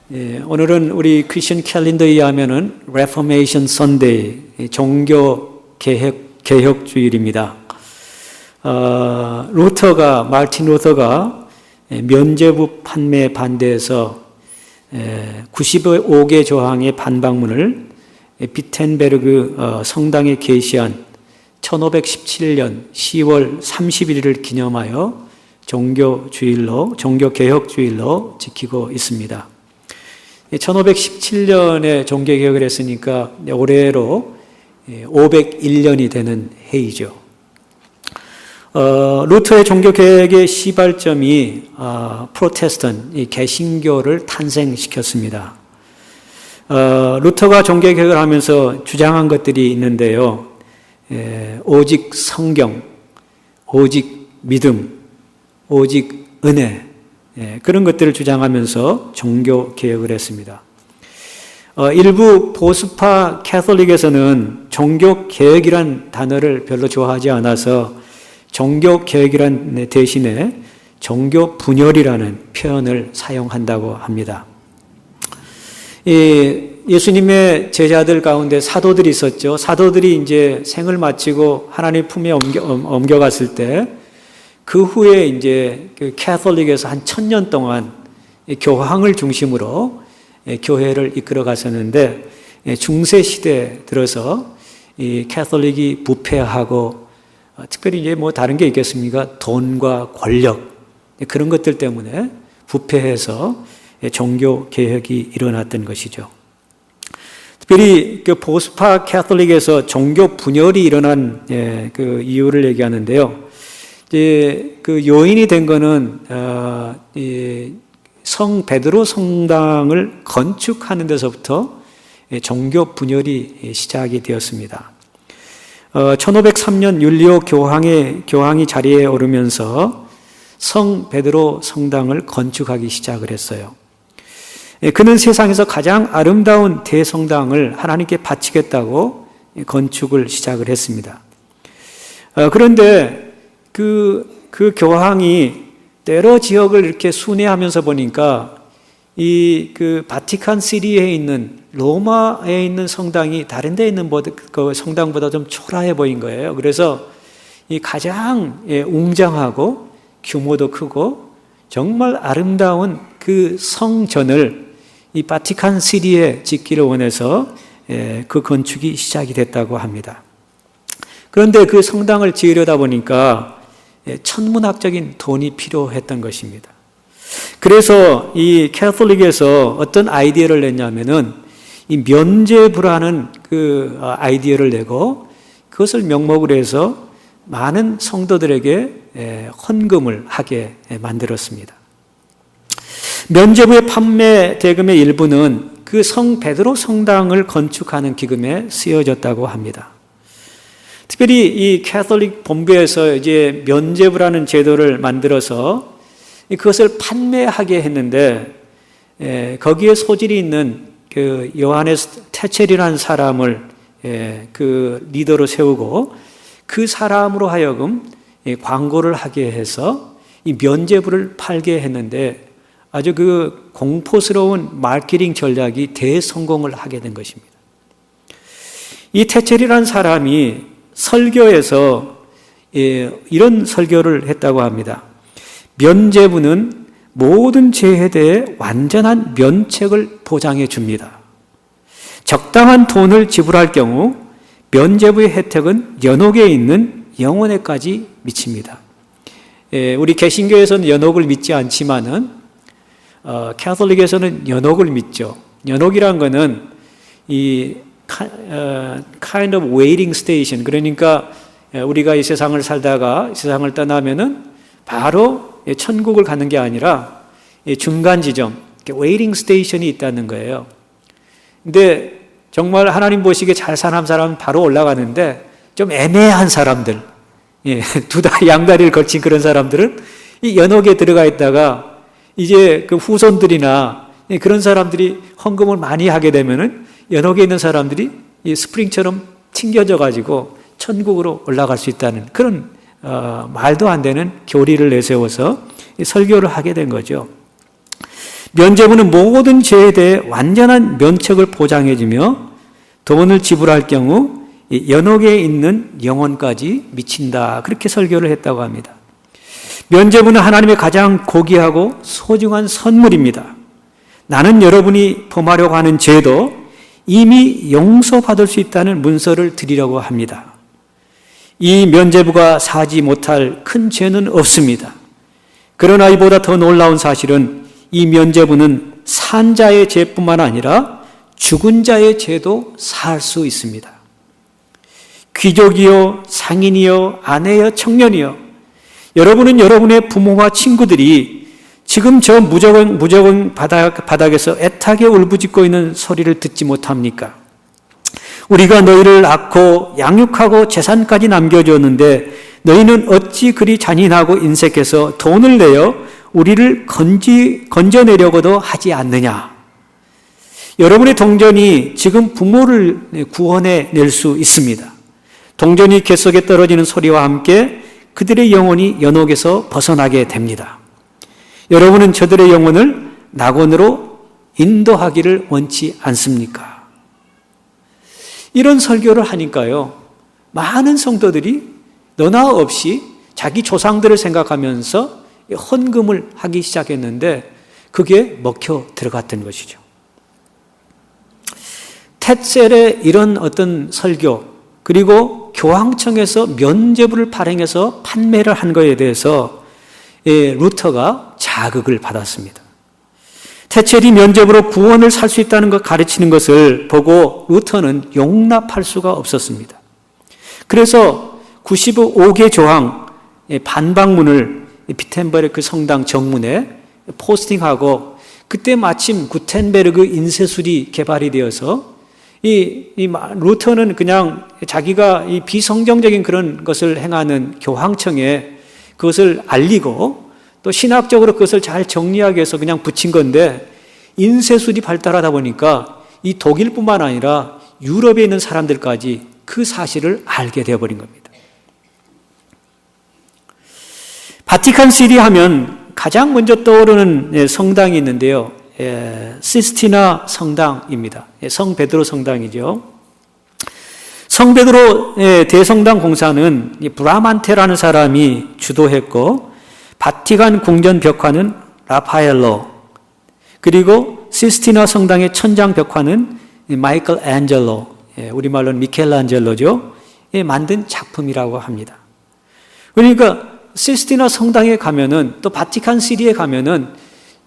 오늘은 우리 크리스천 캘린더에 의하면은 Reformation Sunday, 종교 개혁 주일입니다. 마르틴 루터가 면죄부 판매 반대해서 95개 조항의 반박문을 비텐베르그 성당에 게시한 1517년 10월 31일을 기념하여 종교개혁주일로 지키고 있습니다. 1517년에 종교개혁을 했으니까 올해로 501년이 되는 해이죠. 루터의 종교개혁의 시발점이 프로테스턴, 개신교를 탄생시켰습니다. 루터가 종교개혁을 하면서 주장한 것들이 있는데요. 오직 성경, 오직 믿음, 오직 은혜, 그런 것들을 주장하면서 종교개혁을 했습니다. 일부 보수파 캐톨릭에서는 종교개혁이란 단어를 별로 좋아하지 않아서 종교개혁이란 대신에 종교분열이라는 표현을 사용한다고 합니다. 예수님의 제자들 가운데 사도들이 있었죠. 사도들이 이제 생을 마치고 하나님 품에 옮겨갔을 때 그 후에 이제 그 캐톨릭에서 한 1000년 동안 교황을 중심으로 교회를 이끌어 갔었는데 중세 시대 들어서 이 캐톨릭이 부패하고 특별히 이제 뭐 다른 게 있겠습니까? 돈과 권력 그런 것들 때문에 부패해서 종교 개혁이 일어났던 것이죠. 특별히 그 보수파 캐톨릭에서 종교 분열이 일어난 그 이유를 얘기하는데요. 이제 그 요인이 된 거는 성 베드로 성당을 건축하는 데서부터 종교 분열이 시작이 되었습니다. 1503년 율리오 교황이 자리에 오르면서 성 베드로 성당을 건축하기 시작을 했어요. 그는 세상에서 가장 아름다운 대성당을 하나님께 바치겠다고 건축을 시작을 했습니다. 그런데 그 교황이 때로 지역을 이렇게 순회하면서 보니까 그 바티칸 시티에 있는 로마에 있는 성당이 다른 데 있는 그 성당보다 좀 초라해 보인 거예요. 그래서 이 가장 웅장하고 규모도 크고 정말 아름다운 그 성전을 이 바티칸 시티에 짓기를 원해서 그 건축이 시작이 됐다고 합니다. 그런데 그 성당을 지으려다 보니까 천문학적인 돈이 필요했던 것입니다. 그래서 이 캐톨릭에서 어떤 아이디어를 냈냐면은 이 면죄부라는 그 아이디어를 내고 그것을 명목으로 해서 많은 성도들에게 헌금을 하게 만들었습니다. 면죄부의 판매 대금의 일부는 그 성 베드로 성당을 건축하는 기금에 쓰여졌다고 합니다. 특별히 이 캐톨릭 본부에서 이제 면죄부라는 제도를 만들어서 그것을 판매하게 했는데 거기에 소질이 있는 그 요하네스 테첼이라는 사람을 그 리더로 세우고 그 사람으로 하여금 광고를 하게 해서 이 면죄부를 팔게 했는데 아주 그 공포스러운 마케팅 전략이 대성공을 하게 된 것입니다. 이 테첼이라는 사람이 설교에서 이런 설교를 했다고 합니다. 면죄부는 모든 죄에 대해 완전한 면책을 보장해 줍니다. 적당한 돈을 지불할 경우 면죄부의 혜택은 연옥에 있는 영혼에까지 미칩니다. 우리 개신교에서는 연옥을 믿지 않지만은 캐톨릭에서는 연옥을 믿죠. 연옥이란 거는 이 kind of waiting station, 그러니까 우리가 이 세상을 살다가 세상을 떠나면은 바로 천국을 가는 게 아니라 중간 지점, waiting station이 있다는 거예요. 근데 정말 하나님 보시기에 잘 사는 사람은 바로 올라가는데 좀 애매한 사람들, 양다리를 걸친 그런 사람들은 이 연옥에 들어가 있다가 이제 그 후손들이나 그런 사람들이 헌금을 많이 하게 되면은 연옥에 있는 사람들이 이 스프링처럼 튕겨져 가지고 천국으로 올라갈 수 있다는 그런 말도 안 되는 교리를 내세워서 설교를 하게 된 거죠. 면죄부는 모든 죄에 대해 완전한 면책을 보장해주며 돈을 지불할 경우 연옥에 있는 영혼까지 미친다. 그렇게 설교를 했다고 합니다. 면죄부는 하나님의 가장 고귀하고 소중한 선물입니다. 나는 여러분이 범하려고 하는 죄도 이미 용서받을 수 있다는 문서를 드리려고 합니다. 이 면죄부가 사지 못할 큰 죄는 없습니다. 그러나 이보다 더 놀라운 사실은 이 면죄부는 산 자의 죄뿐만 아니라 죽은 자의 죄도 사할 수 있습니다. 귀족이요, 상인이요, 아내요, 청년이요, 여러분은 여러분의 부모와 친구들이 지금 저 무저공 바닥에서 애타게 울부짖고 있는 소리를 듣지 못합니까? 우리가 너희를 낳고 양육하고 재산까지 남겨주었는데 너희는 어찌 그리 잔인하고 인색해서 돈을 내어 우리를 건져내려고도 하지 않느냐? 여러분의 동전이 지금 부모를 구원해 낼 수 있습니다. 동전이 갯속에 떨어지는 소리와 함께 그들의 영혼이 연옥에서 벗어나게 됩니다. 여러분은 저들의 영혼을 낙원으로 인도하기를 원치 않습니까? 이런 설교를 하니까요, 많은 성도들이 너나 없이 자기 조상들을 생각하면서 헌금을 하기 시작했는데 그게 먹혀 들어갔던 것이죠. 텟셀의 이런 어떤 설교, 그리고 교황청에서 면죄부를 발행해서 판매를 한 것에 대해서 루터가 자극을 받았습니다. 텟셀이 면죄부로 구원을 살 수 있다는 것 가르치는 것을 보고 루터는 용납할 수가 없었습니다. 그래서 95개 조항 반박문을 비텐베르크 그 성당 정문에 포스팅하고, 그때 마침 구텐베르그 인쇄술이 개발이 되어서 루터는 그냥 자기가 이 비성경적인 그런 것을 행하는 교황청에 그것을 알리고 또 신학적으로 그것을 잘 정리하기 위해서 그냥 붙인 건데, 인쇄술이 발달하다 보니까 이 독일뿐만 아니라 유럽에 있는 사람들까지 그 사실을 알게 되어버린 겁니다. 바티칸시티 하면 가장 먼저 떠오르는 성당이 있는데요. 시스티나 성당입니다. 성 베드로 성당이죠. 성 베드로 대성당 공사는 브라만테라는 사람이 주도했고, 바티칸 궁전 벽화는 라파엘로, 그리고 시스티나 성당의 천장 벽화는 마이클 앤젤로, 우리말로는 미켈란젤로죠. 만든 작품이라고 합니다. 그러니까 시스티나 성당에 가면은, 또 바티칸 시티에 가면은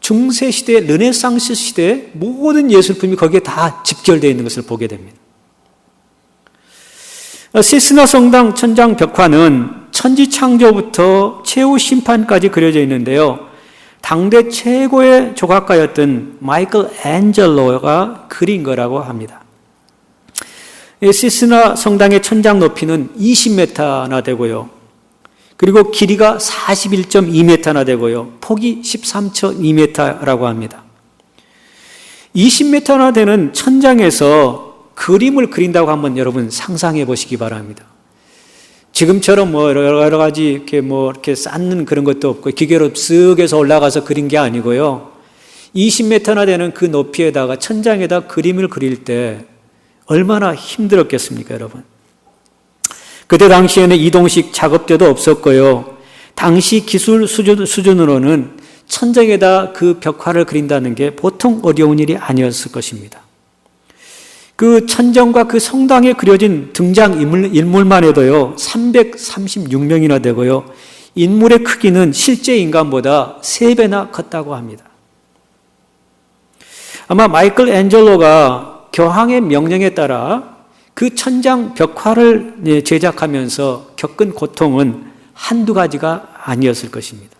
중세 시대, 르네상스 시대 모든 예술품이 거기에 다 집결되어 있는 것을 보게 됩니다. 시스티나 성당 천장 벽화는 천지 창조부터 최후 심판까지 그려져 있는데요. 당대 최고의 조각가였던 마이클 앤젤로가 그린 거라고 합니다. 시스티나 성당의 천장 높이는 20m나 되고요. 그리고 길이가 41.2m나 되고요. 폭이 13.2m라고 합니다. 20m나 되는 천장에서 그림을 그린다고 한번 여러분 상상해 보시기 바랍니다. 지금처럼 여러 가지 이렇게 쌓는 그런 것도 없고 기계로 쓱 해서 올라가서 그린 게 아니고요. 20m나 되는 그 높이에다가 천장에다 그림을 그릴 때 얼마나 힘들었겠습니까, 여러분? 그때 당시에는 이동식 작업대도 없었고요. 당시 기술 수준으로는 천장에다 그 벽화를 그린다는 게 보통 어려운 일이 아니었을 것입니다. 그 천정과 그 성당에 그려진 등장인물만 해도요, 336명이나 되고요. 인물의 크기는 실제 인간보다 3배나 컸다고 합니다. 아마 마이클 앤젤로가 교황의 명령에 따라 그 천장 벽화를 제작하면서 겪은 고통은 한두 가지가 아니었을 것입니다.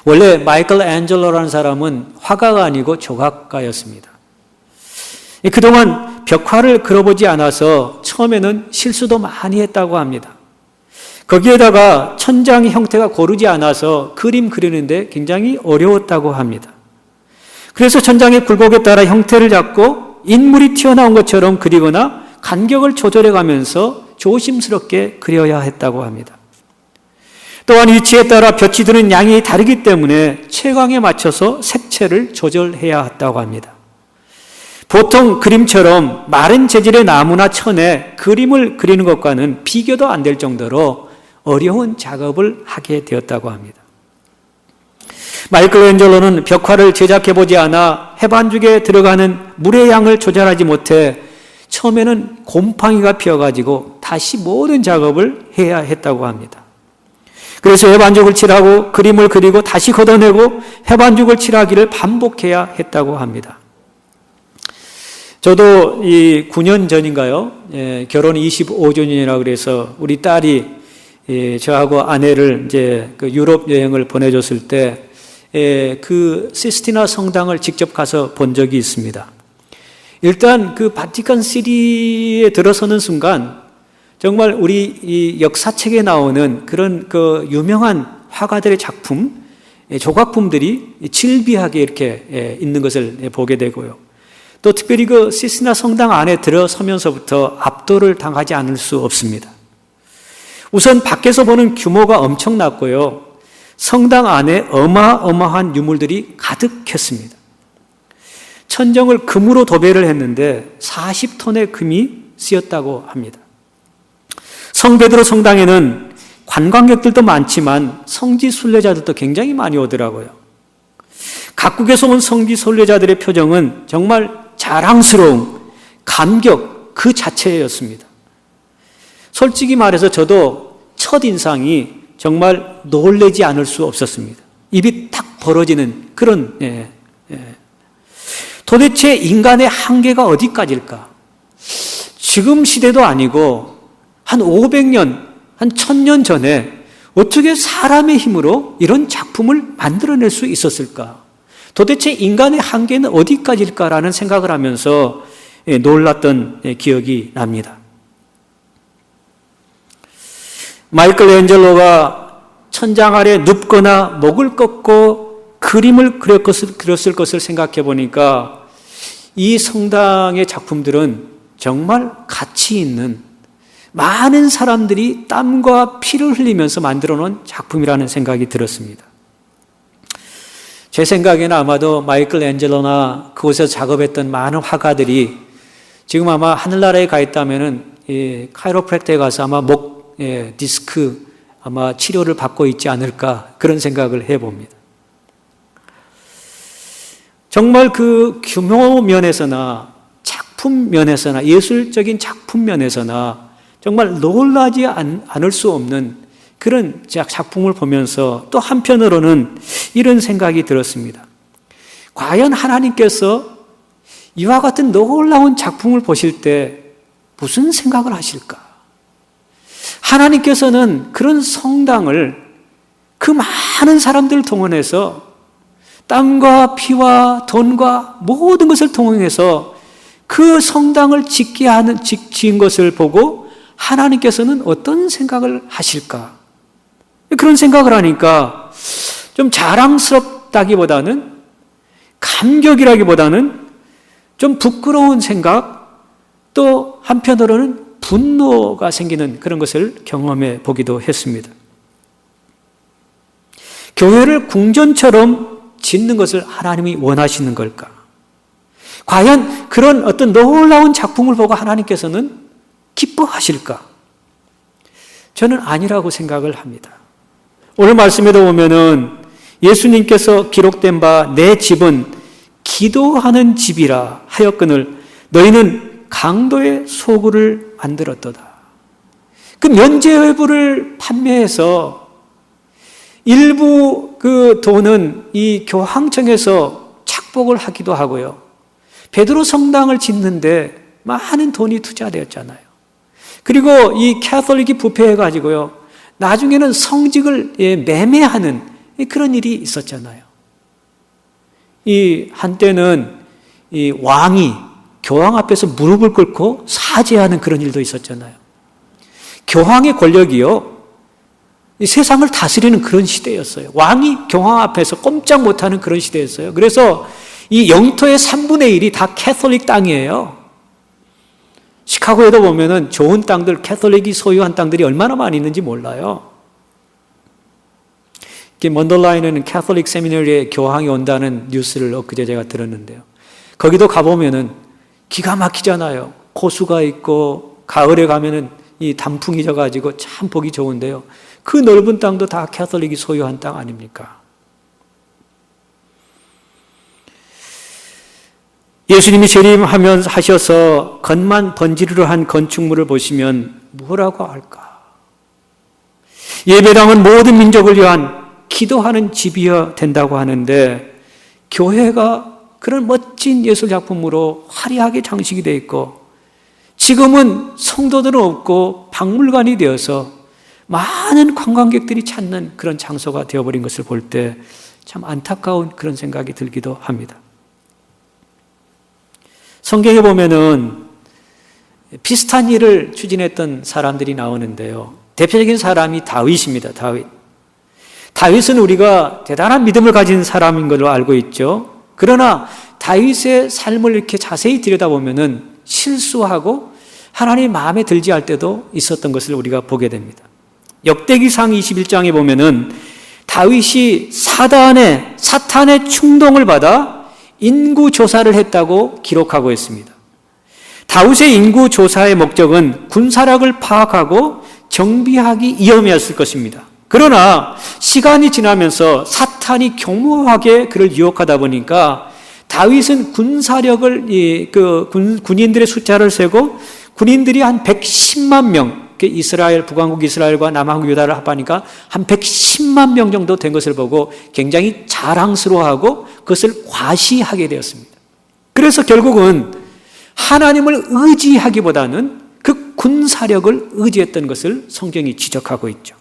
원래 마이클 앤젤로라는 사람은 화가가 아니고 조각가였습니다. 그동안 벽화를 그려보지 않아서 처음에는 실수도 많이 했다고 합니다. 거기에다가 천장의 형태가 고르지 않아서 그림 그리는데 굉장히 어려웠다고 합니다. 그래서 천장의 굴곡에 따라 형태를 잡고 인물이 튀어나온 것처럼 그리거나 간격을 조절해 가면서 조심스럽게 그려야 했다고 합니다. 또한 위치에 따라 볕이 드는 양이 다르기 때문에 채광에 맞춰서 색채를 조절해야 한다고 합니다. 보통 그림처럼 마른 재질의 나무나 천에 그림을 그리는 것과는 비교도 안 될 정도로 어려운 작업을 하게 되었다고 합니다. 마이클앤젤로는 벽화를 제작해보지 않아 해반죽에 들어가는 물의 양을 조절하지 못해 처음에는 곰팡이가 피어가지고 다시 모든 작업을 해야 했다고 합니다. 그래서 해반죽을 칠하고 그림을 그리고 다시 걷어내고 해반죽을 칠하기를 반복해야 했다고 합니다. 저도 이 9년 전인가요? 결혼 25주년이라 그래서 우리 딸이 저하고 아내를 이제 그 유럽 여행을 보내줬을 때 그 시스티나 성당을 직접 가서 본 적이 있습니다. 일단 그 바티칸 시티에 들어서는 순간 정말 우리 이 역사책에 나오는 그런 그 유명한 화가들의 작품, 조각품들이 질비하게 이렇게 있는 것을 보게 되고요. 또 특별히 그 시스티나 성당 안에 들어서면서부터 압도를 당하지 않을 수 없습니다. 우선 밖에서 보는 규모가 엄청났고요. 성당 안에 어마어마한 유물들이 가득했습니다. 천정을 금으로 도배를 했는데 40톤의 금이 쓰였다고 합니다. 성베드로 성당에는 관광객들도 많지만 성지 순례자들도 굉장히 많이 오더라고요. 각국에서 온 성지 순례자들의 표정은 정말 자랑스러움, 감격 그 자체였습니다. 솔직히 말해서 저도 첫인상이 정말 놀라지 않을 수 없었습니다. 입이 탁 벌어지는 그런 도대체 인간의 한계가 어디까지일까? 지금 시대도 아니고 한 500년, 한 1000년 전에 어떻게 사람의 힘으로 이런 작품을 만들어낼 수 있었을까? 도대체 인간의 한계는 어디까지일까라는 생각을 하면서 놀랐던 기억이 납니다. 마이클앤젤로가 천장 아래 눕거나 목을 꺾고 그림을 그렸을 것을 생각해 보니까 이 성당의 작품들은 정말 가치 있는 많은 사람들이 땀과 피를 흘리면서 만들어 놓은 작품이라는 생각이 들었습니다. 제 생각에는 아마도 마이클앤젤로나 그곳에서 작업했던 많은 화가들이 지금 아마 하늘나라에 가 있다면은 카이로프랙터에 가서 아마 목 디스크 아마 치료를 받고 있지 않을까 그런 생각을 해봅니다. 정말 그 규모 면에서나 작품 면에서나 예술적인 작품 면에서나 정말 놀라지 않을 수 없는 그런 작품을 보면서 또 한편으로는 이런 생각이 들었습니다. 과연 하나님께서 이와 같은 놀라운 작품을 보실 때 무슨 생각을 하실까? 하나님께서는 그런 성당을 그 많은 사람들을 동원해서 땀과 피와 돈과 모든 것을 동원해서 그 성당을 지은 것을 보고 하나님께서는 어떤 생각을 하실까? 그런 생각을 하니까 좀 자랑스럽다기보다는 감격이라기보다는 좀 부끄러운 생각, 또 한편으로는 분노가 생기는 그런 것을 경험해 보기도 했습니다. 교회를 궁전처럼 짓는 것을 하나님이 원하시는 걸까? 과연 그런 어떤 놀라운 작품을 보고 하나님께서는 기뻐하실까? 저는 아니라고 생각을 합니다. 오늘 말씀에도 보면은 예수님께서 기록된 바 내 집은 기도하는 집이라 하였거늘 너희는 강도의 소굴을 만들었도다. 그 면죄부를 판매해서 일부 그 돈은 이 교황청에서 착복을 하기도 하고요. 베드로 성당을 짓는데 많은 돈이 투자되었잖아요. 그리고 이 캐톨릭이 부패해가지고요. 나중에는 성직을 매매하는 그런 일이 있었잖아요. 이 한때는 이 왕이 교황 앞에서 무릎을 꿇고 사죄하는 그런 일도 있었잖아요. 교황의 권력이요, 이 세상을 다스리는 그런 시대였어요. 왕이 교황 앞에서 꼼짝 못하는 그런 시대였어요. 그래서 이 영토의 3분의 1이 다 캐톨릭 땅이에요. 시카고에도 보면은 좋은 땅들, 캐톨릭이 소유한 땅들이 얼마나 많이 있는지 몰라요. 먼더라인에는 캐톨릭 세미너리에 교황이 온다는 뉴스를 엊그제 제가 들었는데요. 거기도 가보면은 기가 막히잖아요. 호수가 있고 가을에 가면은 이 단풍이 져가지고 참 보기 좋은데요. 그 넓은 땅도 다 캐톨릭이 소유한 땅 아닙니까? 예수님이 재림하셔서 겉만 번지르르 한 건축물을 보시면 뭐라고 할까? 예배당은 모든 민족을 위한 기도하는 집이어야 된다고 하는데 교회가 그런 멋진 예술 작품으로 화려하게 장식이 되어 있고 지금은 성도들은 없고 박물관이 되어서 많은 관광객들이 찾는 그런 장소가 되어버린 것을 볼 때 참 안타까운 그런 생각이 들기도 합니다. 성경에 보면은 비슷한 일을 추진했던 사람들이 나오는데요. 대표적인 사람이 다윗입니다. 다윗은 우리가 대단한 믿음을 가진 사람인 걸로 알고 있죠. 그러나 다윗의 삶을 이렇게 자세히 들여다보면은 실수하고 하나님 마음에 들지 할 때도 있었던 것을 우리가 보게 됩니다. 역대기상 21장에 보면은 다윗이 사탄의 충동을 받아 인구 조사를 했다고 기록하고 있습니다. 다윗의 인구 조사의 목적은 군사력을 파악하고 정비하기 위함이었을 것입니다. 그러나 시간이 지나면서 사탄이 교묘하게 그를 유혹하다 보니까 다윗은 군사력을 군인들의 숫자를 세고 군인들이 한 110만 명, 이스라엘 북왕국 이스라엘과 남왕국 유다를 합하니까 한 110만 명 정도 된 것을 보고 굉장히 자랑스러워하고 그것을 과시하게 되었습니다. 그래서 결국은 하나님을 의지하기보다는 그 군사력을 의지했던 것을 성경이 지적하고 있죠.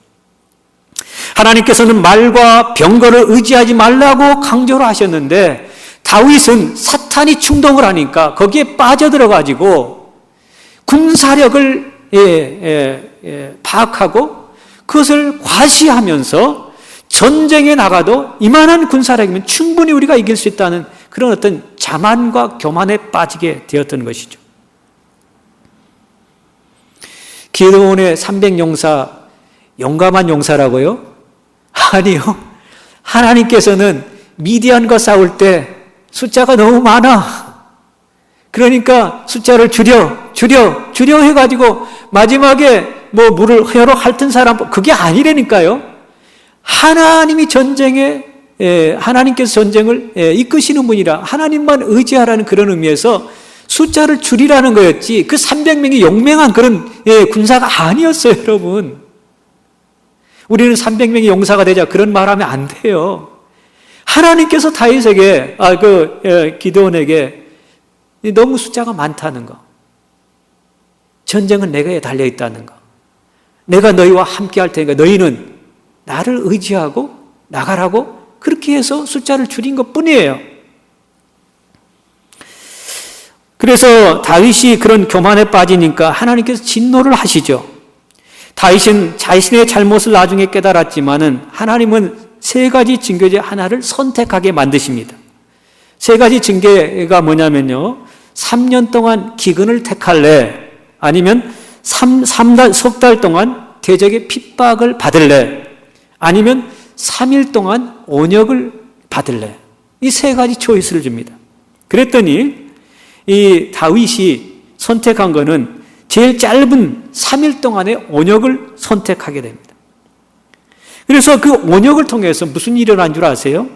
하나님께서는 말과 병거를 의지하지 말라고 강조를 하셨는데 다윗은 사탄이 충동을 하니까 거기에 빠져들어가지고 군사력을 파악하고 그것을 과시하면서 전쟁에 나가도 이만한 군사력이면 충분히 우리가 이길 수 있다는 그런 어떤 자만과 교만에 빠지게 되었던 것이죠. 기드온의 300용사 용감한 용사라고요? 아니요. 하나님께서는 미디안과 싸울 때 숫자가 너무 많아. 그러니까 숫자를 줄여 해가지고 마지막에 뭐 물을 혀로 핥은 사람, 그게 아니라니까요. 하나님이 하나님께서 전쟁을 이끄시는 분이라 하나님만 의지하라는 그런 의미에서 숫자를 줄이라는 거였지 그 300명이 용맹한 그런 군사가 아니었어요, 여러분. 우리는 300명이 용사가 되자 그런 말하면 안 돼요. 하나님께서 다윗에게 기드온에게 너무 숫자가 많다는 거, 전쟁은 내게 달려 있다는 거, 내가 너희와 함께 할 테니까 너희는 나를 의지하고 나가라고 그렇게 해서 숫자를 줄인 것 뿐이에요. 그래서 다윗이 그런 교만에 빠지니까 하나님께서 진노를 하시죠. 다윗은 자신의 잘못을 나중에 깨달았지만은 하나님은 세 가지 징계제 하나를 선택하게 만드십니다. 세 가지 징계가 뭐냐면요. 3년 동안 기근을 택할래? 아니면 석 달 동안 대적의 핍박을 받을래? 아니면 3일 동안 온역을 받을래? 이 세 가지 초이스를 줍니다. 그랬더니 이 다윗이 선택한 거는 제일 짧은 3일 동안의 온역을 선택하게 됩니다. 그래서 그 온역을 통해서 무슨 일이 일어난 줄 아세요?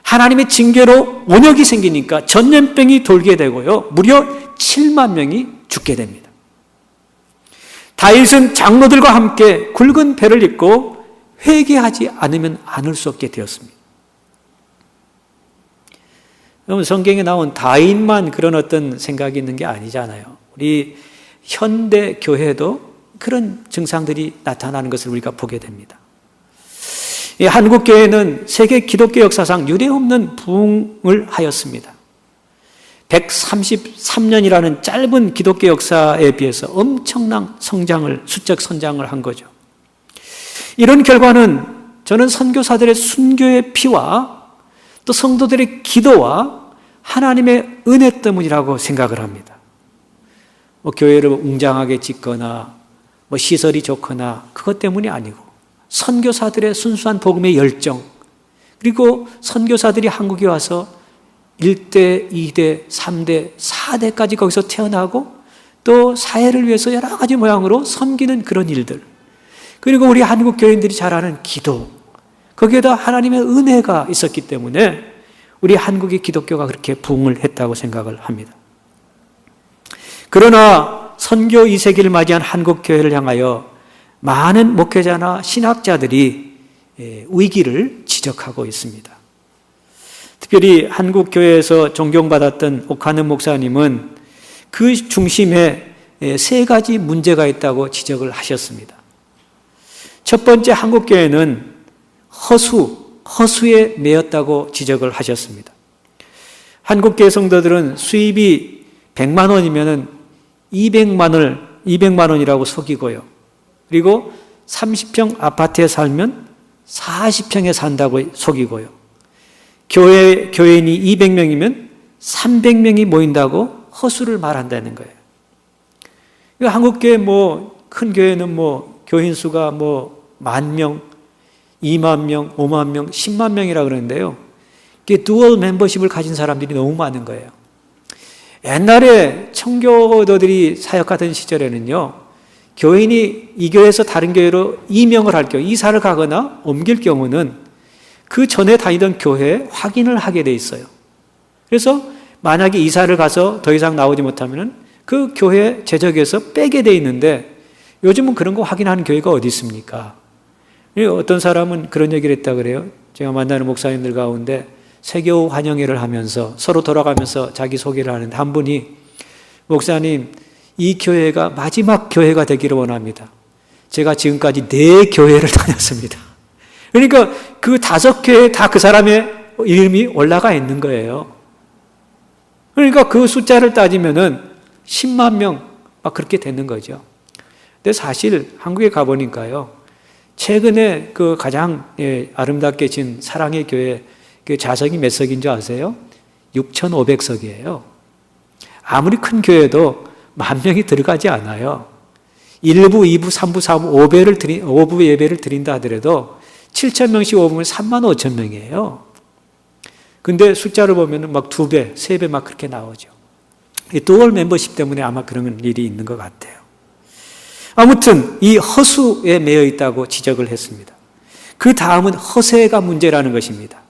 하나님의 징계로 온역이 생기니까 전염병이 돌게 되고요. 무려 7만 명이 죽게 됩니다. 다윗은 장로들과 함께 굵은 배를 입고 회개하지 않으면 안을 수 없게 되었습니다. 여러분, 성경에 나온 다윗만 그런 어떤 생각이 있는 게 아니잖아요. 우리 현대 교회도 그런 증상들이 나타나는 것을 우리가 보게 됩니다. 한국 교회는 세계 기독교 역사상 유례없는 부흥을 하였습니다. 133년이라는 짧은 기독교 역사에 비해서 엄청난 수적 성장을 한 거죠. 이런 결과는 저는 선교사들의 순교의 피와 또 성도들의 기도와 하나님의 은혜 때문이라고 생각을 합니다. 교회를 웅장하게 짓거나 시설이 좋거나 그것 때문이 아니고 선교사들의 순수한 복음의 열정, 그리고 선교사들이 한국에 와서 1대, 2대, 3대, 4대까지 거기서 태어나고 또 사회를 위해서 여러 가지 모양으로 섬기는 그런 일들, 그리고 우리 한국 교인들이 잘하는 기도, 거기에다 하나님의 은혜가 있었기 때문에 우리 한국의 기독교가 그렇게 부흥을 했다고 생각을 합니다. 그러나 선교 2세기를 맞이한 한국 교회를 향하여 많은 목회자나 신학자들이 위기를 지적하고 있습니다. 특별히 한국 교회에서 존경받았던 옥하는 목사님은 그 중심에 3가지 문제가 있다고 지적을 하셨습니다. 첫 번째, 한국 교회는 허수에 매였다고 지적을 하셨습니다. 한국 교회 성도들은 수입이 100만 원이면 200만 원이라고 속이고요. 그리고 30평 아파트에 살면 40평에 산다고 속이고요. 교인이 200명이면 300명이 모인다고 허수를 말한다는 거예요. 한국 교회 큰 교회는 교인 수가 10,000명, 20,000명, 50,000명, 10만 명이라 그러는데요. 이게 두얼 멤버십을 가진 사람들이 너무 많은 거예요. 옛날에 청교도들이 사역하던 시절에는요, 교인이 이 교회에서 다른 교회로 이명을 할 경우, 이사를 가거나 옮길 경우는 그 전에 다니던 교회에 확인을 하게 돼 있어요. 그래서 만약에 이사를 가서 더 이상 나오지 못하면 그 교회 재적에서 빼게 돼 있는데, 요즘은 그런 거 확인하는 교회가 어디 있습니까? 어떤 사람은 그런 얘기를 했다 그래요. 제가 만나는 목사님들 가운데 세교 환영회를 하면서 서로 돌아가면서 자기 소개를 하는데, 한 분이 목사님, 이 교회가 마지막 교회가 되기를 원합니다. 제가 지금까지 4교회를 다녔습니다. 그러니까 그 5교회 다 그 사람의 이름이 올라가 있는 거예요. 그러니까 그 숫자를 따지면은 10만 명 막 그렇게 되는 거죠. 근데 사실 한국에 가보니까요, 최근에 그 가장 아름답게 진 사랑의 교회 그 좌석이 몇 석인 줄 아세요? 6,500석이에요. 아무리 큰 교회도 10,000명이 들어가지 않아요. 1부, 2부, 3부, 4부, 5부 예배를 드린다 하더라도 7,000명씩 5부면 35,000명이에요. 근데 숫자를 보면 막 2배, 3배 막 그렇게 나오죠. 이 두얼 멤버십 때문에 아마 그런 일이 있는 것 같아요. 아무튼 이 허수에 매여 있다고 지적을 했습니다. 그 다음은 허세가 문제라는 것입니다.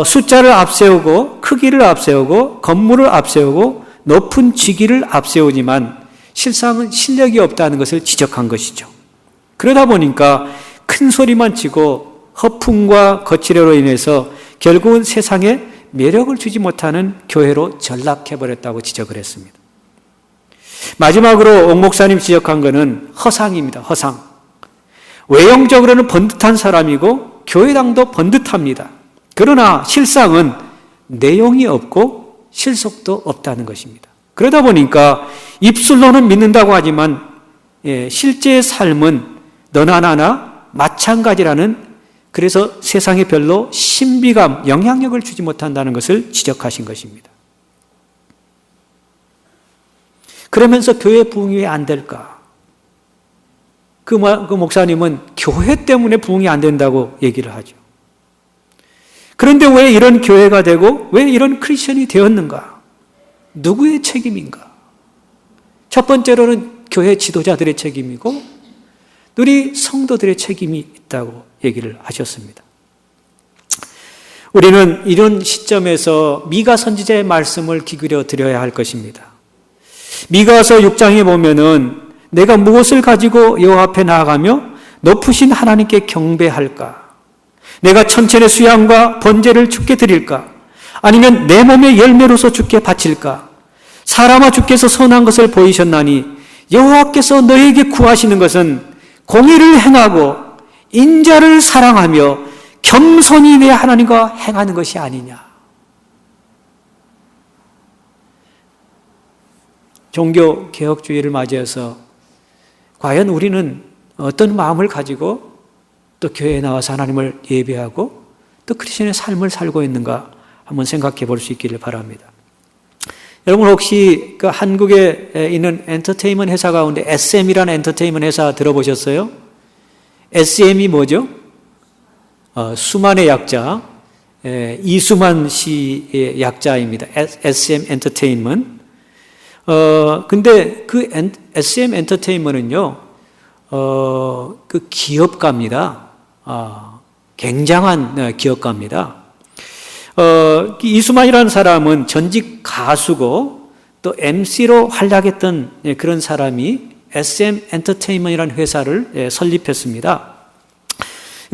숫자를 앞세우고 크기를 앞세우고 건물을 앞세우고 높은 직위를 앞세우지만 실상은 실력이 없다는 것을 지적한 것이죠. 그러다 보니까 큰 소리만 치고 허풍과 거칠애로 인해서 결국은 세상에 매력을 주지 못하는 교회로 전락해버렸다고 지적을 했습니다. 마지막으로 옥 목사님 지적한 것은 허상입니다. 허상. 외형적으로는 번듯한 사람이고 교회당도 번듯합니다. 그러나 실상은 내용이 없고 실속도 없다는 것입니다. 그러다 보니까 입술로는 믿는다고 하지만 실제의 삶은 너나 나나 마찬가지라는, 그래서 세상에 별로 신비감, 영향력을 주지 못한다는 것을 지적하신 것입니다. 그러면서 교회 부흥이 왜 안 될까? 그 목사님은 교회 때문에 부흥이 안 된다고 얘기를 하죠. 그런데 왜 이런 교회가 되고 왜 이런 크리스천이 되었는가? 누구의 책임인가? 첫 번째로는 교회 지도자들의 책임이고 우리 성도들의 책임이 있다고 얘기를 하셨습니다. 우리는 이런 시점에서 미가 선지자의 말씀을 기울여 드려야 할 것입니다. 미가서 6장에 보면은 내가 무엇을 가지고 여호와 앞에 나아가며 높으신 하나님께 경배할까? 내가 천천의 수양과 번제를 주께 드릴까? 아니면 내 몸의 열매로서 주께 바칠까? 사람아, 주께서 선한 것을 보이셨나니 여호와께서 너에게 구하시는 것은 공의를 행하고 인자를 사랑하며 겸손히 내 하나님과 행하는 것이 아니냐. 종교개혁주의를 맞이해서 과연 우리는 어떤 마음을 가지고 또 교회에 나와서 하나님을 예배하고 또 크리스천의 삶을 살고 있는가 한번 생각해 볼 수 있기를 바랍니다. 여러분 혹시 그 한국에 있는 엔터테인먼트 회사 가운데 SM이라는 엔터테인먼트 회사 들어보셨어요? SM이 뭐죠? 수만의 약자, 이수만 씨의 약자입니다. SM 엔터테인먼트. 근데 그 SM 엔터테인먼트는요, 그 기업가입니다. 굉장한 기업가입니다. 이수만이라는 사람은 전직 가수고 또 MC로 활약했던 그런 사람이 SM 엔터테인먼트라는 회사를 설립했습니다.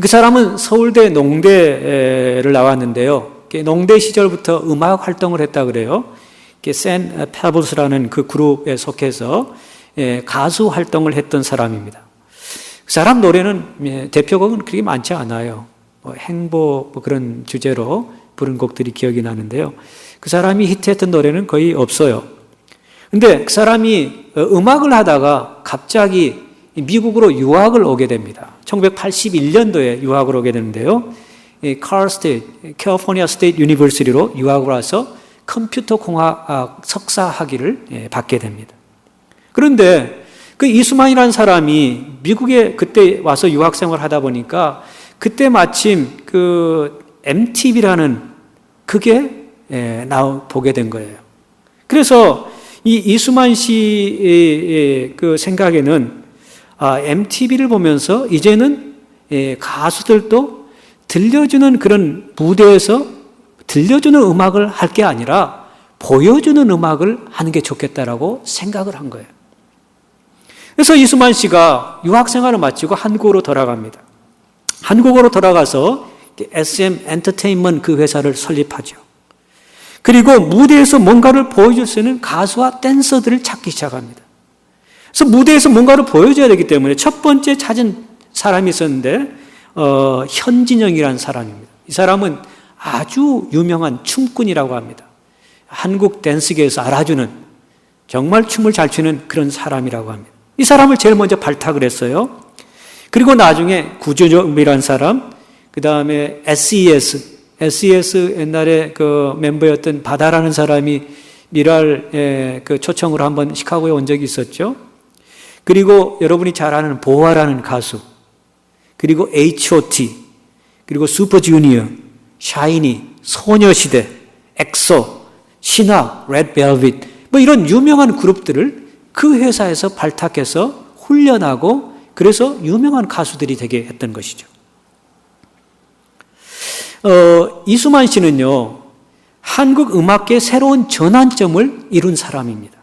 그 사람은 서울대 농대를 나왔는데요. 농대 시절부터 음악 활동을 했다 그래요. 샌 페블스라는 그 그룹에 속해서 가수 활동을 했던 사람입니다. 그 사람 노래는 대표곡은 그렇게 많지 않아요. 행복 그런 주제로 부른 곡들이 기억이 나는데요. 그 사람이 히트했던 노래는 거의 없어요. 근데 그 사람이 음악을 하다가 갑자기 미국으로 유학을 오게 됩니다. 1981년도에 유학을 오게 되는데요. 캘리포니아 스테이트 유니버시티로 유학을 와서 컴퓨터 공학 석사 학위를 받게 됩니다. 그런데 그 이수만이라는 사람이 미국에 그때 와서 유학 생활을 하다 보니까 그때 마침 그 MTV라는 그게 보게 된 거예요. 그래서 이 이수만 씨의 그 생각에는 MTV를 보면서 이제는 가수들도 들려주는 그런 무대에서 들려주는 음악을 할 게 아니라 보여주는 음악을 하는 게 좋겠다라고 생각을 한 거예요. 그래서 이수만 씨가 유학 생활을 마치고 한국으로 돌아갑니다. 한국으로 돌아가서 SM 엔터테인먼트 그 회사를 설립하죠. 그리고 무대에서 뭔가를 보여줄 수 있는 가수와 댄서들을 찾기 시작합니다. 그래서 무대에서 뭔가를 보여줘야 되기 때문에 첫 번째 찾은 사람이 있었는데 현진영이라는 사람입니다. 이 사람은 아주 유명한 춤꾼이라고 합니다. 한국 댄스계에서 알아주는 정말 춤을 잘 추는 그런 사람이라고 합니다. 이 사람을 제일 먼저 발탁을 했어요. 그리고 나중에 구조점이라는 사람, 그 다음에 SES 옛날에 그 멤버였던 바다라는 사람이 미랄 그 초청으로 한번 시카고에 온 적이 있었죠. 그리고 여러분이 잘 아는 보아라는 가수, 그리고 H.O.T, 그리고 슈퍼주니어, 샤이니, 소녀시대, 엑소, 신화, 레드벨벳 뭐 이런 유명한 그룹들을 그 회사에서 발탁해서 훈련하고 그래서 유명한 가수들이 되게 했던 것이죠. 이수만 씨는요, 한국 음악계의 새로운 전환점을 이룬 사람입니다.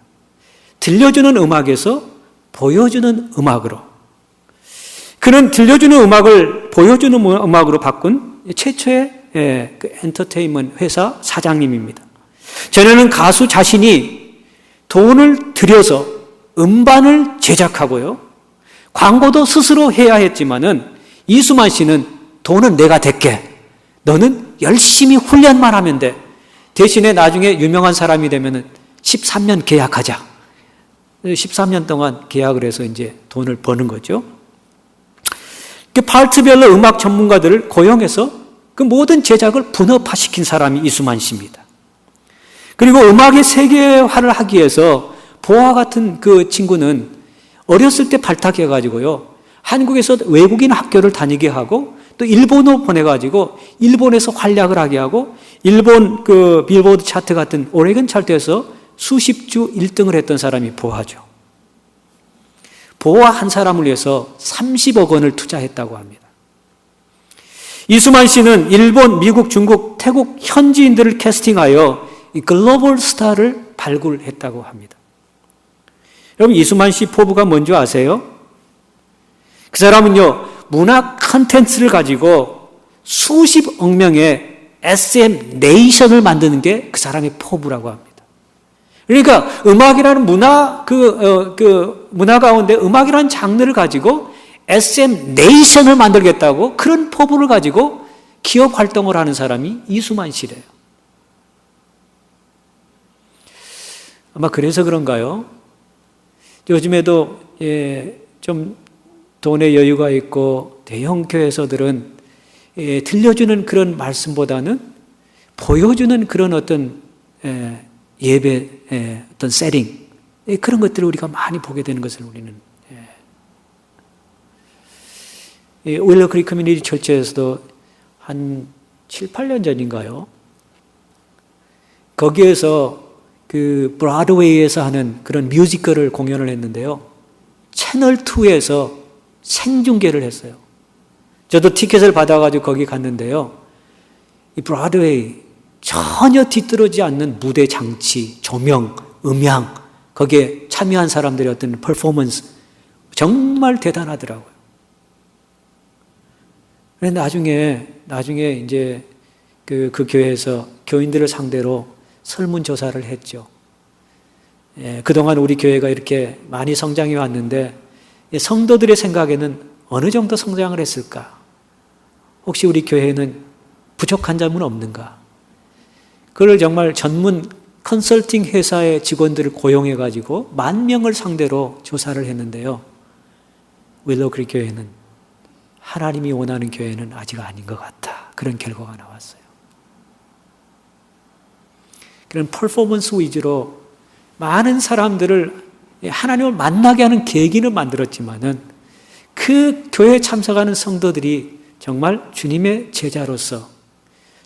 들려주는 음악에서 보여주는 음악으로. 그는 들려주는 음악을 보여주는 음악으로 바꾼 최초의 그 엔터테인먼트 회사 사장님입니다. 전에는 가수 자신이 돈을 들여서 음반을 제작하고요, 광고도 스스로 해야 했지만은 이수만 씨는 돈은 내가 댈게. 너는 열심히 훈련만 하면 돼. 대신에 나중에 유명한 사람이 되면은 13년 계약하자. 13년 동안 계약을 해서 이제 돈을 버는 거죠. 그 파트별로 음악 전문가들을 고용해서 그 모든 제작을 분업화시킨 사람이 이수만 씨입니다. 그리고 음악의 세계화를 하기 위해서 보아 같은 그 친구는 어렸을 때 발탁해가지고요, 한국에서 외국인 학교를 다니게 하고 또 일본으로 보내가지고 일본에서 활약을 하게 하고 일본 그 빌보드 차트 같은 오레gon 차트에서 수십 주 1등을 했던 사람이 보아죠. 보아 한 사람을 위해서 30억 원을 투자했다고 합니다. 이수만 씨는 일본, 미국, 중국, 태국 현지인들을 캐스팅하여 이 글로벌 스타를 발굴했다고 합니다. 여러분, 이수만 씨 포부가 뭔지 아세요? 그 사람은요, 문화 컨텐츠를 가지고 수십억 명의 SM 네이션을 만드는 게 그 사람의 포부라고 합니다. 그러니까 음악이라는 문화, 문화 가운데 음악이라는 장르를 가지고 SM 네이션을 만들겠다고 그런 포부를 가지고 기업 활동을 하는 사람이 이수만 씨래요. 아마 그래서 그런가요? 요즘에도 좀 돈의 여유가 있고 대형 교회에서들은 들려주는 그런 말씀보다는 보여주는 그런 어떤 예배 어떤 세팅 그런 것들을 우리가 많이 보게 되는 것을 우리는 윌러 크릭 커뮤니티 철저에서도 한 7, 8년 전인가요? 거기에서 그 브로드웨이에서 하는 그런 뮤지컬을 공연을 했는데요. 채널2에서 생중계를 했어요. 저도 티켓을 받아가지고 거기 갔는데요. 이 브로드웨이 전혀 뒤떨어지지 않는 무대 장치, 조명, 음향, 거기에 참여한 사람들의 어떤 퍼포먼스 정말 대단하더라고요. 그런데 나중에 이제 그 교회에서 교인들을 상대로 설문조사를 했죠. 그동안 우리 교회가 이렇게 많이 성장해 왔는데 성도들의 생각에는 어느 정도 성장을 했을까? 혹시 우리 교회에는 부족한 점은 없는가? 그걸 정말 전문 컨설팅 회사의 직원들을 고용해가지고 10,000명을 상대로 조사를 했는데요. 윌로우 크릭 교회는 하나님이 원하는 교회는 아직 아닌 것 같다. 그런 결과가 나왔어요. 그런 퍼포먼스 위주로 많은 사람들을 하나님을 만나게 하는 계기는 만들었지만은 그 교회에 참석하는 성도들이 정말 주님의 제자로서,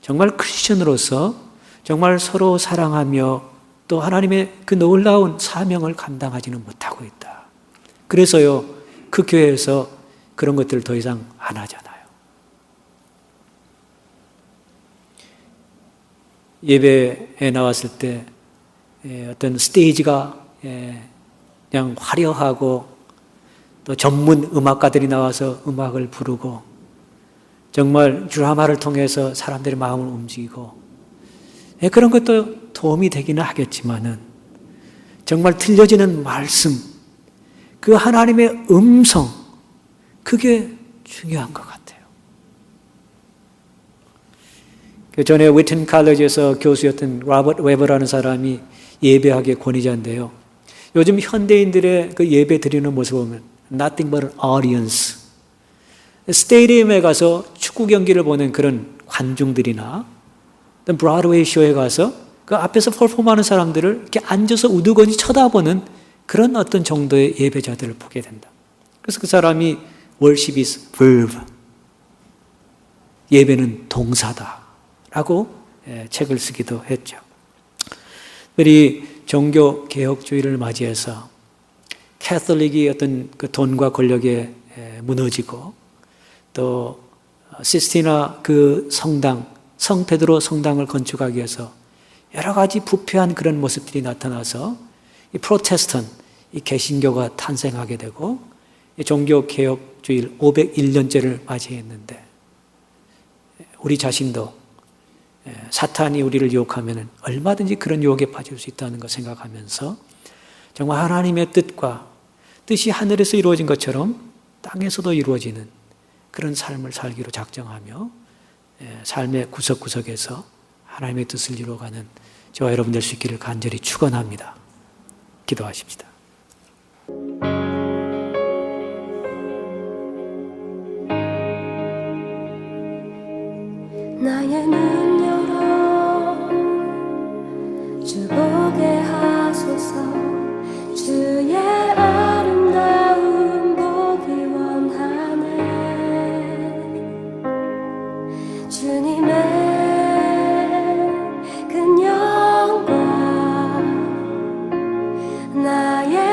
정말 크리스천으로서 정말 서로 사랑하며 또 하나님의 그 놀라운 사명을 감당하지는 못하고 있다. 그래서요, 그 교회에서 그런 것들을 더 이상 안 하잖아요. 예배에 나왔을 때 어떤 스테이지가 그냥 화려하고 또 전문 음악가들이 나와서 음악을 부르고 정말 드라마를 통해서 사람들의 마음을 움직이고 그런 것도 도움이 되기는 하겠지만은 정말 들려지는 말씀, 그 하나님의 음성, 그게 중요한 것 같아요. 그 전에 위튼 칼리지에서 교수였던 로버트 웨버라는 사람이 예배학의 권위자인데요. 요즘 현대인들의 그 예배 드리는 모습을 보면 nothing but an audience. 스테디움에 가서 축구 경기를 보는 그런 관중들이나 브로드웨이 쇼에 가서 그 앞에서 퍼포먼하는 사람들을 이렇게 앉아서 우두커니 쳐다보는 그런 어떤 정도의 예배자들을 보게 된다. 그래서 그 사람이 worship is verb. 예배는 동사다. 라고 책을 쓰기도 했죠. 우리 종교 개혁주의를 맞이해서 캐톨릭이 어떤 그 돈과 권력에 무너지고 또 시스티나 그 성당, 성페드로 성당을 건축하기 위해서 여러 가지 부패한 그런 모습들이 나타나서 이 프로테스탄, 이 개신교가 탄생하게 되고 종교 개혁주의 501년째를 맞이했는데 우리 자신도 사탄이 우리를 유혹하면 얼마든지 그런 유혹에 빠질 수 있다는 걸 생각하면서 정말 하나님의 뜻이 하늘에서 이루어진 것처럼 땅에서도 이루어지는 그런 삶을 살기로 작정하며 삶의 구석구석에서 하나님의 뜻을 이루어가는 저와 여러분 될 수 있기를 간절히 축원합니다. 기도하십시다. 나의 눈 열어 주 보게 하소서. 주의 아름다운 보기 원하네. 주님의 큰 영광 나의